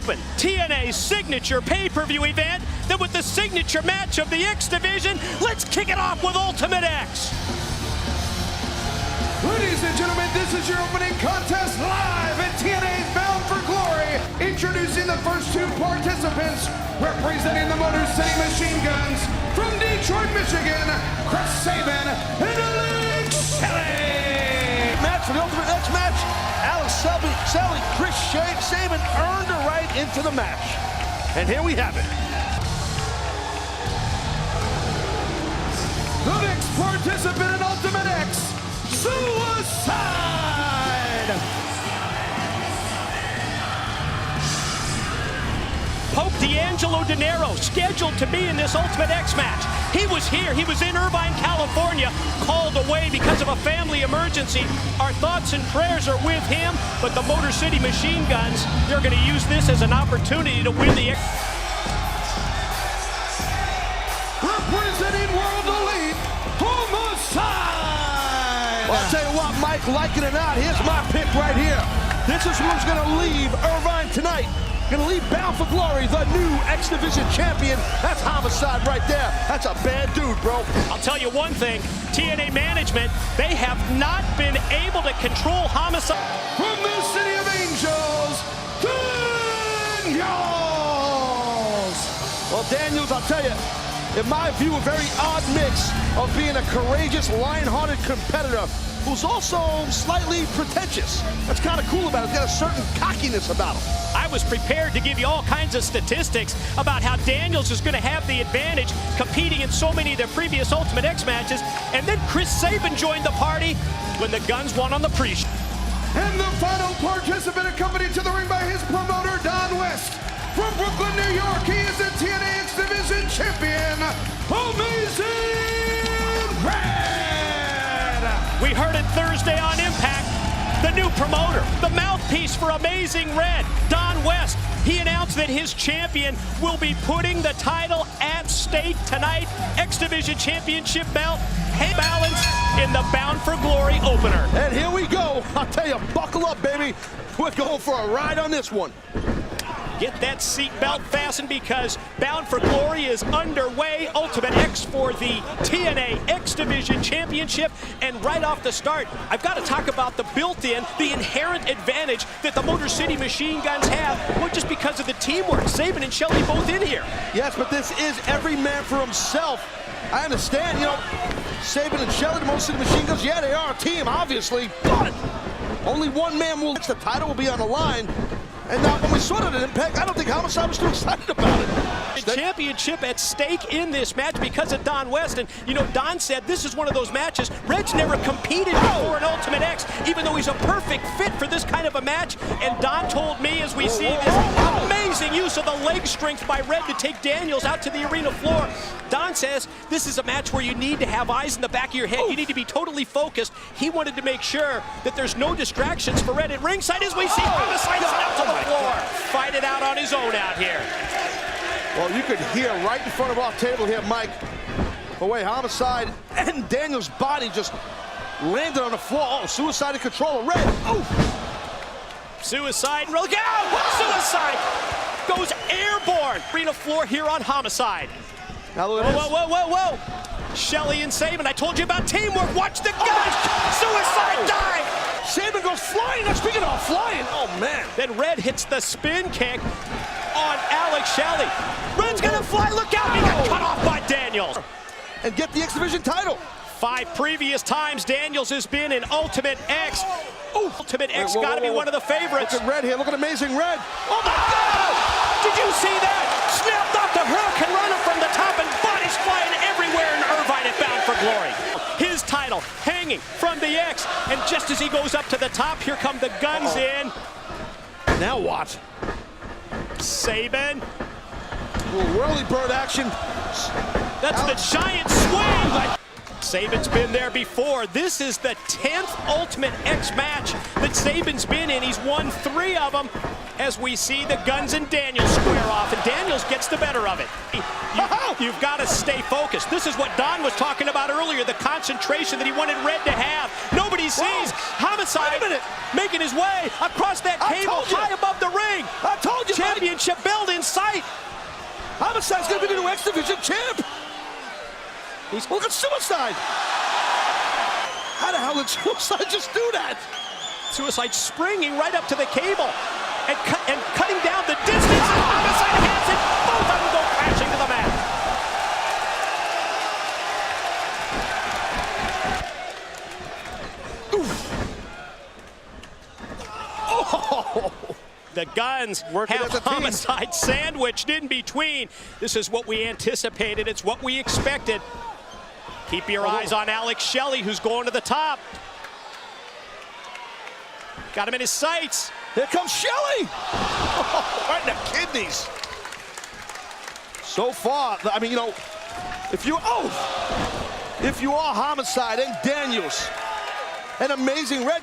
Open, TNA's signature pay-per-view event, then with the signature match of the X Division, let's kick it off with Ultimate X. Ladies and gentlemen, this is your opening contest live at TNA's Bound for Glory. Introducing the first two participants, representing the Motor City Machine Guns from Detroit, Michigan, Chris Sabin and Alex Shelley. Match for the Ultimate X match. Alex Shelley, Chris Sabin earned a right into the match. And here we have it. The next participant in Ultimate X, Suicide! Pope D'Angelo Dinero scheduled to be in this Ultimate X match. He was here, he was in Irvine, California, called away because of a family emergency. Our thoughts and prayers are with him, but the Motor City Machine Guns, they're gonna use this as an opportunity to win the X. Representing World Elite, Homicide! Well, I'll tell you what, Mike, like it or not, here's my pick right here. This is who's gonna leave Irvine tonight. Gonna leave Bound for Glory, the new X Division champion. That's Homicide right there. That's a bad dude, bro. I'll tell you one thing, TNA management, they have not been able to control Homicide. From the City of Angels, Daniels! Well, Daniels, I'll tell you, in my view, a very odd mix of being a courageous, lion-hearted competitor who's also slightly pretentious. That's kind of cool about it. He's got a certain cockiness about him. I was prepared to give you all kinds of statistics about how Daniels is going to have the advantage competing in so many of the previous Ultimate X matches, and then Chris Sabin joined the party when the Guns won on the pre-show. And the final participant accompanied to the ring by his promoter, Don West. From Brooklyn, New York, he is the TNA X Division champion, Amazing Red! We heard it Thursday on Impact. The new promoter, the mouthpiece for Amazing Red, Don West. He announced that his champion will be putting the title at stake tonight. X Division Championship belt, head balance in the Bound for Glory opener. And here we go. I'll tell you, buckle up, baby. We're going for a ride on this one. Get that seat belt fastened because Bound for Glory is underway. Ultimate X for the TNA X Division Championship. And right off the start, I've got to talk about the built-in, the inherent advantage that the Motor City Machine Guns have. Well, just because of the teamwork. Sabin and Shelley both in here. Yes, but this is every man for himself. I understand, you know, Sabin and Shelley, the Motor City Machine Guns, yeah, they are a team, obviously, but only one man will, the title will be on the line. And now, when we saw it at Impact, I don't think Homicide was too excited about it. The championship at stake in this match because of Don West. And, you know, Don said this is one of those matches. Red's never competed before in Ultimate X, even though he's a perfect fit for this kind of a match. And Don told me, as we see this amazing use of the leg strength by Red to take Daniels out to the arena floor. Don says this is a match where you need to have eyes in the back of your head. You need to be totally focused. He wanted to make sure that there's no distractions for Red at ringside as we see Homicide out to the floor. Fight it out on his own out here. Well, you could hear right in front of our table here, Mike, the way Homicide and Daniel's body just landed on the floor. Oh, Suicide in control of Red. Oh! Suicide, look out! Suicide goes airborne. Arena floor here on Homicide. Now look at this. Whoa. Shelley and Sabin, I told you about teamwork. Watch the guns. Suicide dive. Sabin goes flying. Now, speaking of flying, oh, man. Then Red hits the spin kick on Alex Shelley. Red's gonna fly. Look out. He got cut off by Daniels. And get the X Division title. 5 previous times Daniels has been in Ultimate X. Ooh, Ultimate X gotta be one of the favorites. Look at Red here. Look at Amazing Red. Oh, my God! Did you see that? Snapped off the Hurricane Runner from the top and bodies flying everywhere in Irvine at Bound for Glory. His title hanging from the X. And just as he goes up to the top, here come the Guns in. Now what? Sabin. Whirly bird action. That's the giant swing. Sabin's been there before. This is the 10th Ultimate X match that Sabin's been in. He's won 3 of them as we see the Guns and Daniels square off, and Daniels gets the better of it. You've got to stay focused. This is what Don was talking about earlier, the concentration that he wanted Red to have. Nobody sees Homicide making his way across that cable high above the ring. I told you, championship belt in sight. Homicide's going to be the new X Division champ. Look at Suicide. How the hell did Suicide just do that? Suicide springing right up to the cable and cutting down the distance. And Homicide has it. Both of them go crashing to the mat. Oh. The Guns have Homicide sandwiched in between. This is what we anticipated. It's what we expected. Keep your eyes on Alex Shelley, who's going to the top. Got him in his sights. Here comes Shelley. Right in the kidneys. So far, I mean, you know, if you are Homicide and Daniels, an amazing Red,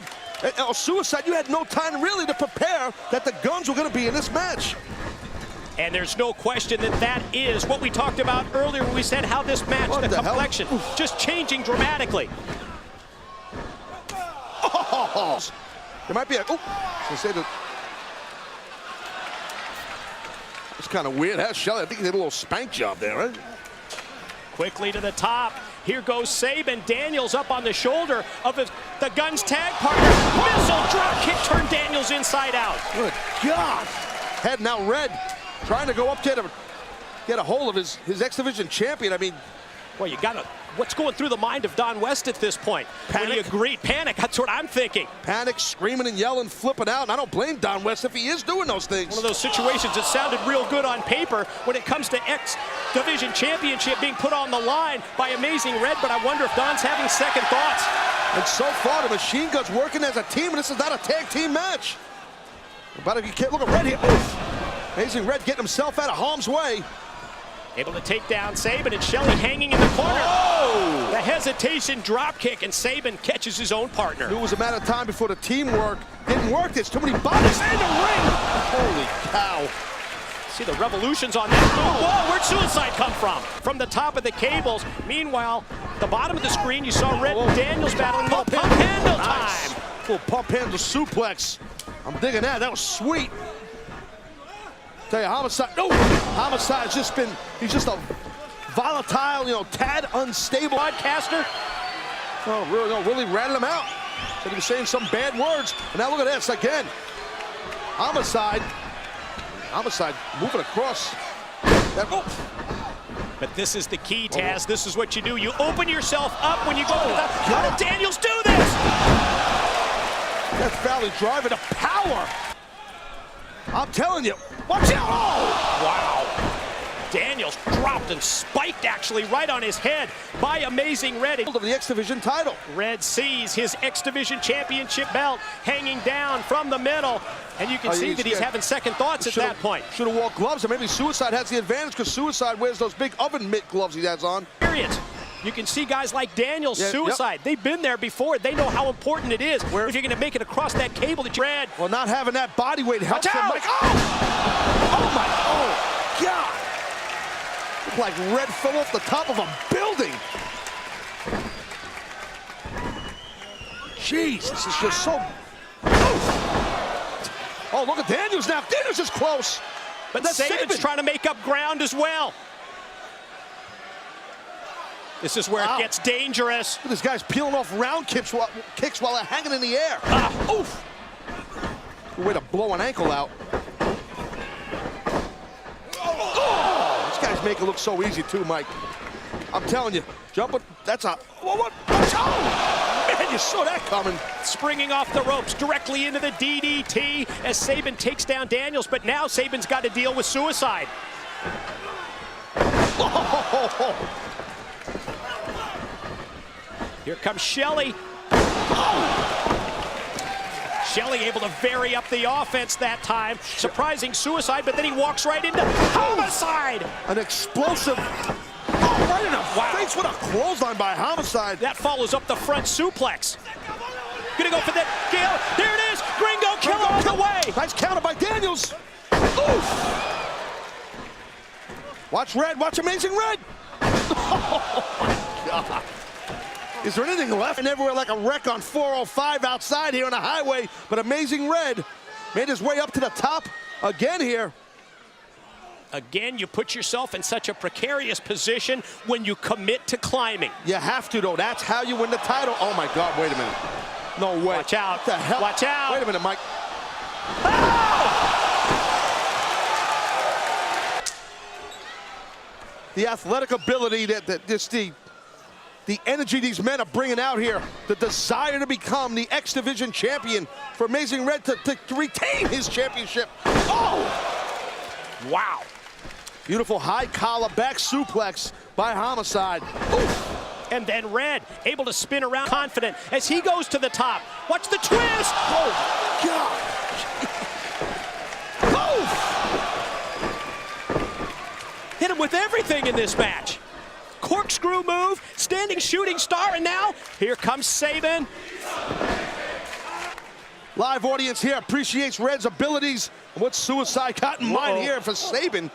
Suicide, you had no time really to prepare that the Guns were going to be in this match. And there's no question that that is what we talked about earlier when we said how this match, the complexion, just changing dramatically. Oh, there might be a, it's kind of weird. That's Shelley. I think he did a little spank job there, right? Quickly to the top. Here goes Sabin. Daniels up on the shoulder of the Guns tag partner. Missile drop kick turned Daniels inside out. Good God. Heading out Red, trying to go up to get a hold of his X Division champion. I mean, well, you got to. What's going through the mind of Don West at this point? Panic. When you agree, panic. That's what I'm thinking. Panic, screaming and yelling, flipping out. And I don't blame Don West if he is doing those things. One of those situations that sounded real good on paper when it comes to X Division Championship being put on the line by Amazing Red, but I wonder if Don's having second thoughts. And so far, the Machine Guns working as a team, and this is not a tag team match. But if you can't look at Red here. Oof. Amazing Red getting himself out of harm's way. Able to take down Sabin, and Shelley hanging in the corner. Oh! The hesitation drop kick, and Sabin catches his own partner. It was a matter of time before the teamwork didn't work. There's too many bodies in the ring. Holy cow. See the revolutions on that move. Whoa, where'd Suicide come from? From the top of the cables. Meanwhile, the bottom of the screen, you saw Red and Daniels battling. Pump handle time. Little pump handle suplex. I'm digging that. That was sweet. Tell you, Homicide, Homicide's just been, he's just a volatile, you know, tad unstable broadcaster. Oh, really ratted him out. Said he was saying some bad words. And now look at this again. Homicide moving across. But this is the key, Taz. This is what you do. You open yourself up when you go to the top. How did Daniels do this? That's Valley driving to power. I'm telling you. Watch out! Oh! Wow. Daniels dropped and spiked actually right on his head by Amazing Red. Of the X Division title. Red sees his X Division championship belt hanging down from the middle. And you can see that he's having second thoughts at that point. Should have wore gloves, or maybe Suicide has the advantage because Suicide wears those big oven mitt gloves he has on. Period. You can see guys like Daniels, Suicide. They've been there before. They know how important it is if you're going to make it across that cable that you read. Well, not having that body weight helps him. Like, oh my, oh, God. Looked like Red fell off the top of a building. Jeez, this is just so. Oh, look at Daniels now. Daniels is close. But Sabin's trying to make up ground as well. This is where it gets dangerous. This guy's peeling off round kicks while they're hanging in the air. Oof. Good way to blow an ankle out. Oh, this guy's making it look so easy too, Mike. I'm telling you, jumping, that's a, what? Oh, man, you saw that coming. Springing off the ropes directly into the DDT as Sabin takes down Daniels, but now Sabin's got to deal with Suicide. Oh. Here comes Shelley. Oh. Shelley able to vary up the offense that time, surprising Suicide, but then he walks right into Homicide. An explosive, right in the face with a clothesline by Homicide. That follows up the front suplex. Gonna go for that, Gale. There it is, Gringo kill all the way. Nice counter by Daniels. Oof. Watch Red, watch Amazing Red. Oh my God. Is there anything left? And everywhere like a wreck on 405 outside here on the highway, but Amazing Red made his way up to the top again here. Again, you put yourself in such a precarious position when you commit to climbing. You have to, though. That's how you win the title. Oh my God, wait a minute. No way. Watch out. What the hell? Watch out. Wait a minute, Mike. Oh! The athletic ability, the energy these men are bringing out here, the desire to become the X Division champion for Amazing Red to retain his championship. Oh! Wow. Beautiful high collar back suplex by Homicide. Oof. And then Red able to spin around confident as he goes to the top. Watch the twist. Oh, God. Oof. Hit him with everything in this match. Corkscrew move, standing shooting star, and now here comes Sabin. Live audience here appreciates Red's abilities and what Suicide got in mind here for Sabin.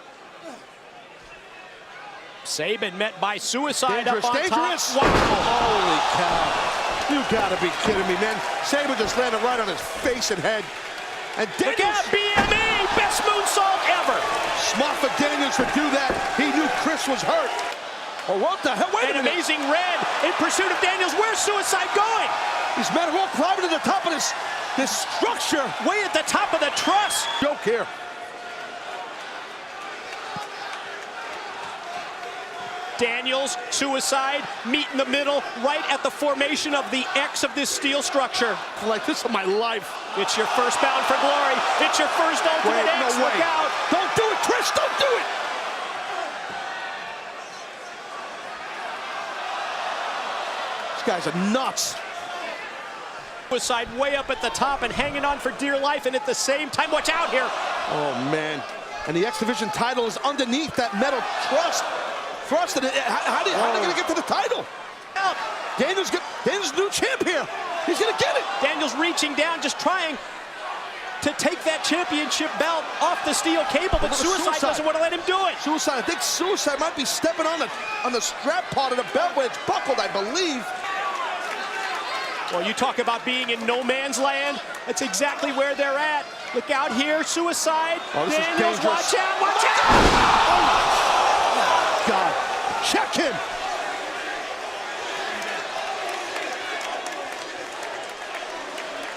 Sabin met by Suicide Dangerous, up on dangerous. top. Wow. Holy cow. You gotta be kidding me, man. Sabin just landed right on his face and head. And Look Daniels, out, BME, best moonsault ever. smart for Daniels to do that. He knew Chris was hurt. Oh, what the hell? Wait a And minute. Amazing Red in pursuit of Daniels. Where's Suicide going? These men are all climbing to the top of this structure. Way at the top of the truss. Joke here. Daniels, Suicide, meet in the middle, right at the formation of the X of this steel structure. Like this in my life. It's your first bound for glory. It's your first ultimate Wait, X. no way. Look out. Don't do it, Chris. Don't do it. These guys are nuts. Suicide way up at the top and hanging on for dear life, and at the same time, watch out here. Oh, man. And the X Division title is underneath that metal truss. Thrusted it. How are they going to get to the title? Out. Daniels new champ here. He's going to get it. Daniels reaching down, just trying to take that championship belt off the steel cable, but Suicide doesn't want to let him do it. Suicide, I think Suicide might be stepping on the strap part of the belt where it's buckled, I believe. Well, you talk about being in no man's land. That's exactly where they're at. Look out here, Suicide. Oh, this is Daniels, dangerous. watch out, watch out! Oh, God. Check him.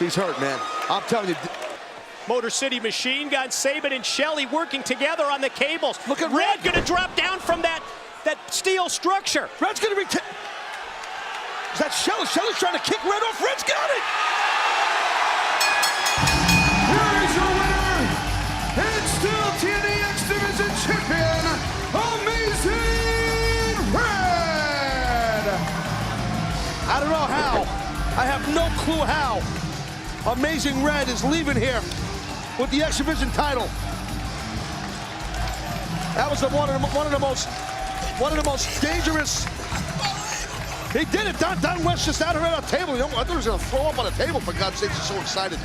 He's hurt, man. I'm telling you. Motor City Machine Gun, Sabin and Shelley working together on the cables. Look at Red gonna drop down from that steel structure. Red's going to retain. Is that Shelley? Shelley's trying to kick Red off. Red's got it. Here is your winner, and still TNA X Division champion, Amazing Red! I don't know how. I have no clue how. Amazing Red is leaving here with the X Division title. That was one of the most dangerous. He did it. Don West just out of the table. I thought he was going to throw up on the table, for God's sake. He's so excited.